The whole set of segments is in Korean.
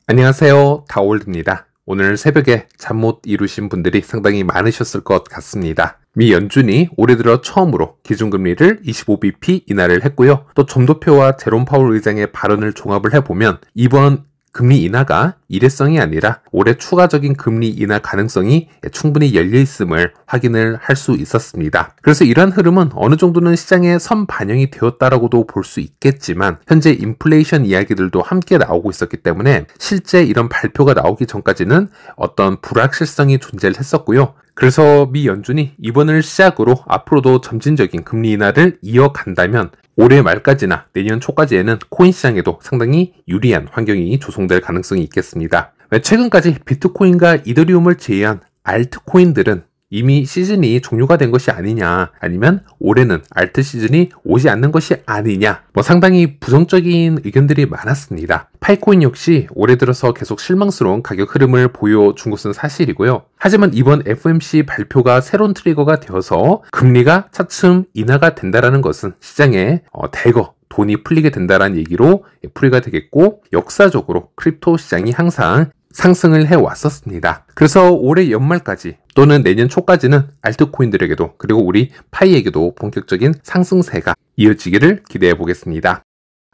안녕하세요. 다올드입니다. 오늘 새벽에 잠 못 이루신 분들이 상당히 많으셨을 것 같습니다. 미 연준이 올해 들어 처음으로 기준금리를 25bp 인하를 했고요. 또 점도표와 제롬 파월 의장의 발언을 종합을 해보면 이번 금리 인하가 일회성이 아니라 올해 추가적인 금리 인하 가능성이 충분히 열려있음을 확인을 할 수 있었습니다. 그래서 이러한 흐름은 어느 정도는 시장에 선반영이 되었다라고도 볼 수 있겠지만 현재 인플레이션 이야기들도 함께 나오고 있었기 때문에 실제 이런 발표가 나오기 전까지는 어떤 불확실성이 존재를 했었고요. 그래서 미 연준이 이번을 시작으로 앞으로도 점진적인 금리 인하를 이어간다면 올해 말까지나 내년 초까지에는 코인 시장에도 상당히 유리한 환경이 조성될 가능성이 있겠습니다. 최근까지 비트코인과 이더리움을 제외한 알트코인들은 이미 시즌이 종료가 된 것이 아니냐, 아니면 올해는 알트 시즌이 오지 않는 것이 아니냐, 상당히 부정적인 의견들이 많았습니다. 파이코인 역시 올해 들어서 계속 실망스러운 가격 흐름을 보여준 것은 사실이고요. 하지만 이번 FOMC 발표가 새로운 트리거가 되어서 금리가 차츰 인하가 된다는 것은 시장에 대거 돈이 풀리게 된다는 얘기로 풀이가 되겠고, 역사적으로 크립토 시장이 항상 상승을 해왔었습니다. 그래서 올해 연말까지 또는 내년 초까지는 알트코인들에게도 그리고 우리 파이에게도 본격적인 상승세가 이어지기를 기대해 보겠습니다.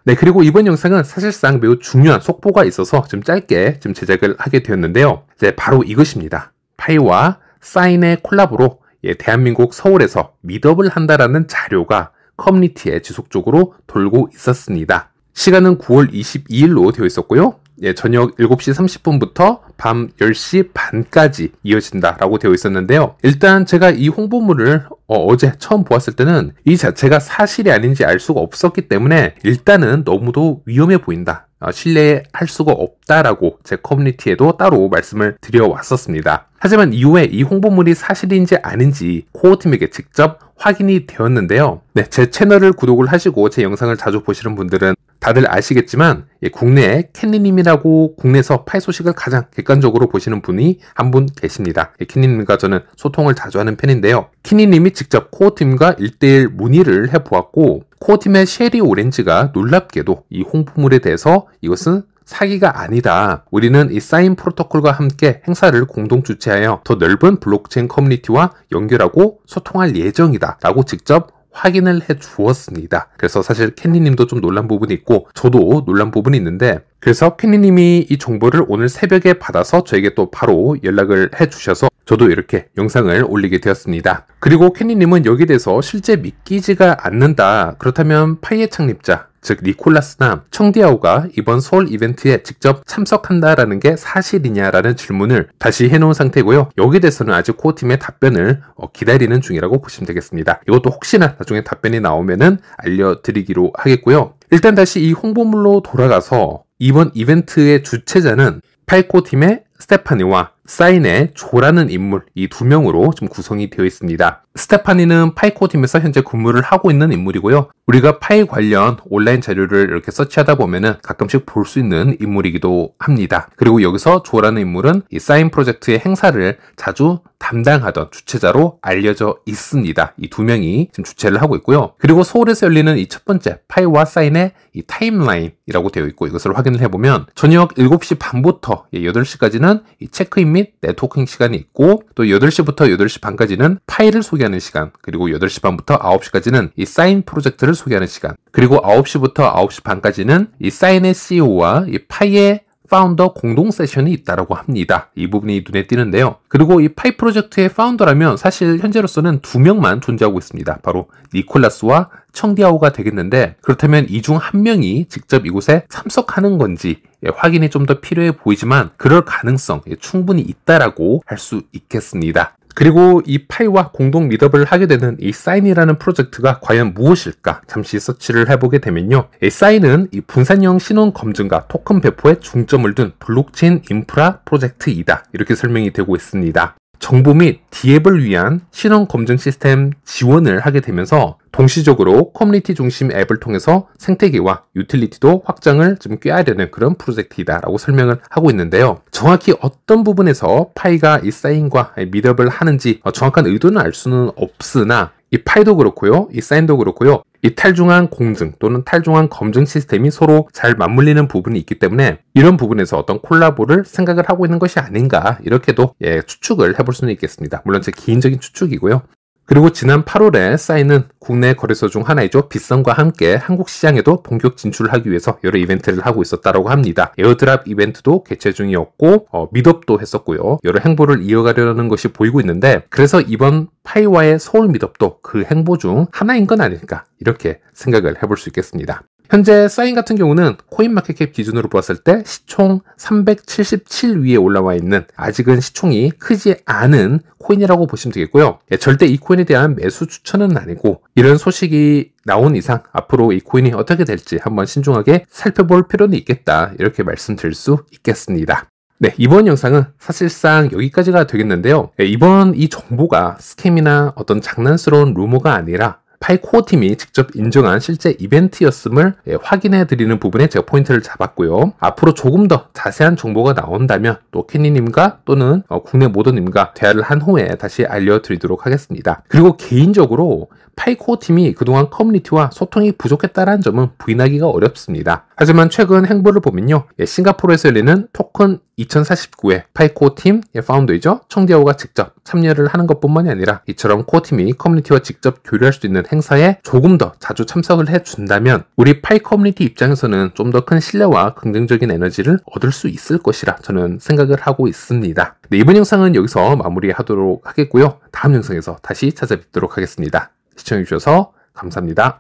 네, 그리고 이번 영상은 사실상 매우 중요한 속보가 있어서 좀 짧게 제작을 하게 되었는데요. 이제 바로 이것입니다. 파이와 사인의 콜라보로 대한민국 서울에서 미더블 한다라는 자료가 커뮤니티에 지속적으로 돌고 있었습니다. 시간은 9월 22일로 되어 있었고요. 저녁 7시 30분부터 밤 10시 반까지 이어진다라고 되어 있었는데요. 일단 제가 이 홍보물을 어제 처음 보았을 때는 이 자체가 사실이 아닌지 알 수가 없었기 때문에 일단은 너무도 위험해 보인다, 신뢰할 수가 없다라고 제 커뮤니티에도 따로 말씀을 드려왔었습니다. 하지만 이후에 이 홍보물이 사실인지 아닌지 코어팀에게 직접 확인이 되었는데요. 네, 제 채널을 구독을 하시고 제 영상을 자주 보시는 분들은 다들 아시겠지만 국내에 캔니님이라고 국내에서 파이 소식을 가장 객관적으로 보시는 분이 한 분 계십니다. 캔니님과 저는 소통을 자주 하는 편인데요. 캔니님이 직접 코어팀과 1대1 문의를 해보았고, 코어팀의 쉐리 오렌지가 놀랍게도 이 홍보물에 대해서 이것은 사기가 아니다, 우리는 이 사인 프로토콜과 함께 행사를 공동 주최하여 더 넓은 블록체인 커뮤니티와 연결하고 소통할 예정이다 라고 직접 확인을 해 주었습니다. 그래서 사실 캔니님도 좀 놀란 부분이 있고 저도 놀란 부분이 있는데, 그래서 캔니님이 이 정보를 오늘 새벽에 받아서 저에게 또 바로 연락을 해 주셔서 저도 이렇게 영상을 올리게 되었습니다. 그리고 캔니님은 여기에 대해서 실제 믿기지가 않는다, 그렇다면 파이의 창립자 즉 니콜라스나 청디아오가 이번 서울 이벤트에 직접 참석한다라는 게 사실이냐라는 질문을 다시 해놓은 상태고요. 여기에 대해서는 아직 코어팀의 답변을 기다리는 중이라고 보시면 되겠습니다. 이것도 혹시나 나중에 답변이 나오면은 알려드리기로 하겠고요. 일단 다시 이 홍보물로 돌아가서 이번 이벤트의 주최자는 파이코팀의 스테파니와 사인의 조라는 인물, 이 두 명으로 좀 구성이 되어 있습니다. 스테파니는 파이코팀에서 현재 근무를 하고 있는 인물이고요. 우리가 파이 관련 온라인 자료를 이렇게 서치하다 보면은 가끔씩 볼 수 있는 인물이기도 합니다. 그리고 여기서 조라는 인물은 이 사인 프로젝트의 행사를 자주 담당하던 주최자로 알려져 있습니다. 이 두 명이 지금 주최를 하고 있고요. 그리고 서울에서 열리는 이 첫 번째 파이와 사인의 이 타임라인이라고 되어 있고, 이것을 확인을 해보면 저녁 7시 반부터 8시까지는 이 체크인 및 네트워킹 시간이 있고, 또 8시부터 8시 반까지는 파이를 소개하는 시간, 그리고 8시 반부터 9시까지는 이 사인 프로젝트를 소개하는 시간, 그리고 9시부터 9시 반까지는 이 사인의 CEO와 이 파이의 파운더 공동 세션이 있다라고 합니다. 이 부분이 눈에 띄는데요. 그리고 이 파이 프로젝트의 파운더라면 사실 현재로서는 두 명만 존재하고 있습니다. 바로 니콜라스와 청디아오가 되겠는데, 그렇다면 이 중 한 명이 직접 이곳에 참석하는 건지 확인이 좀 더 필요해 보이지만 그럴 가능성 충분히 있다라고 할 수 있겠습니다. 그리고 이 파이와 공동 미더블을 하게 되는 이 사인이라는 프로젝트가 과연 무엇일까 잠시 서치를 해보게 되면요. 이 사인은 이 분산형 신원 검증과 토큰 배포에 중점을 둔 블록체인 인프라 프로젝트이다, 이렇게 설명이 되고 있습니다. 정보 및 디앱을 위한 신원 검증 시스템 지원을 하게 되면서 동시적으로 커뮤니티 중심 앱을 통해서 생태계와 유틸리티도 확장을 좀 꾀하려는 그런 프로젝트이다라고 설명을 하고 있는데요. 정확히 어떤 부분에서 파이가 이 사인과 미더블 하는지 정확한 의도는 알 수는 없으나 이 파이도 그렇고요, 이 사인도 그렇고요, 이 탈중앙 공증 또는 탈중앙 검증 시스템이 서로 잘 맞물리는 부분이 있기 때문에 이런 부분에서 어떤 콜라보를 생각을 하고 있는 것이 아닌가, 이렇게도 추측을 해볼 수는 있겠습니다. 물론 제 개인적인 추측이고요. 그리고 지난 8월에 사인은 국내 거래소 중 하나이죠. 빗썸과 함께 한국 시장에도 본격 진출을 하기 위해서 여러 이벤트를 하고 있었다고 합니다. 에어드랍 이벤트도 개최 중이었고 미덥도 했었고요. 여러 행보를 이어가려는 것이 보이고 있는데, 그래서 이번 파이와의 서울 미덥도 그 행보 중 하나인 건 아닐까, 이렇게 생각을 해볼 수 있겠습니다. 현재 사인 같은 경우는 코인마켓캡 기준으로 보았을 때 시총 377위에 올라와 있는, 아직은 시총이 크지 않은 코인이라고 보시면 되겠고요. 절대 이 코인에 대한 매수 추천은 아니고, 이런 소식이 나온 이상 앞으로 이 코인이 어떻게 될지 한번 신중하게 살펴볼 필요는 있겠다, 이렇게 말씀드릴 수 있겠습니다. 네, 이번 영상은 사실상 여기까지가 되겠는데요. 이번 이 정보가 스캠이나 어떤 장난스러운 루머가 아니라 파이 코어 팀이 직접 인정한 실제 이벤트였음을 확인해 드리는 부분에 제가 포인트를 잡았고요. 앞으로 조금 더 자세한 정보가 나온다면 또 캐니님과 또는 국내 모더님과 대화를 한 후에 다시 알려드리도록 하겠습니다. 그리고 개인적으로 파이 코어 팀이 그동안 커뮤니티와 소통이 부족했다는 점은 부인하기가 어렵습니다. 하지만 최근 행보를 보면요, 싱가포르에서 열리는 토큰 2049의 파이 코어 팀 파운더이죠, 청디아오가 직접 참여를 하는 것뿐만이 아니라 이처럼 코어 팀이 커뮤니티와 직접 교류할 수 있는 행사에 조금 더 자주 참석을 해준다면 우리 파이 커뮤니티 입장에서는 좀 더 큰 신뢰와 긍정적인 에너지를 얻을 수 있을 것이라 저는 생각을 하고 있습니다. 네, 이번 영상은 여기서 마무리하도록 하겠고요. 다음 영상에서 다시 찾아뵙도록 하겠습니다. 시청해주셔서 감사합니다.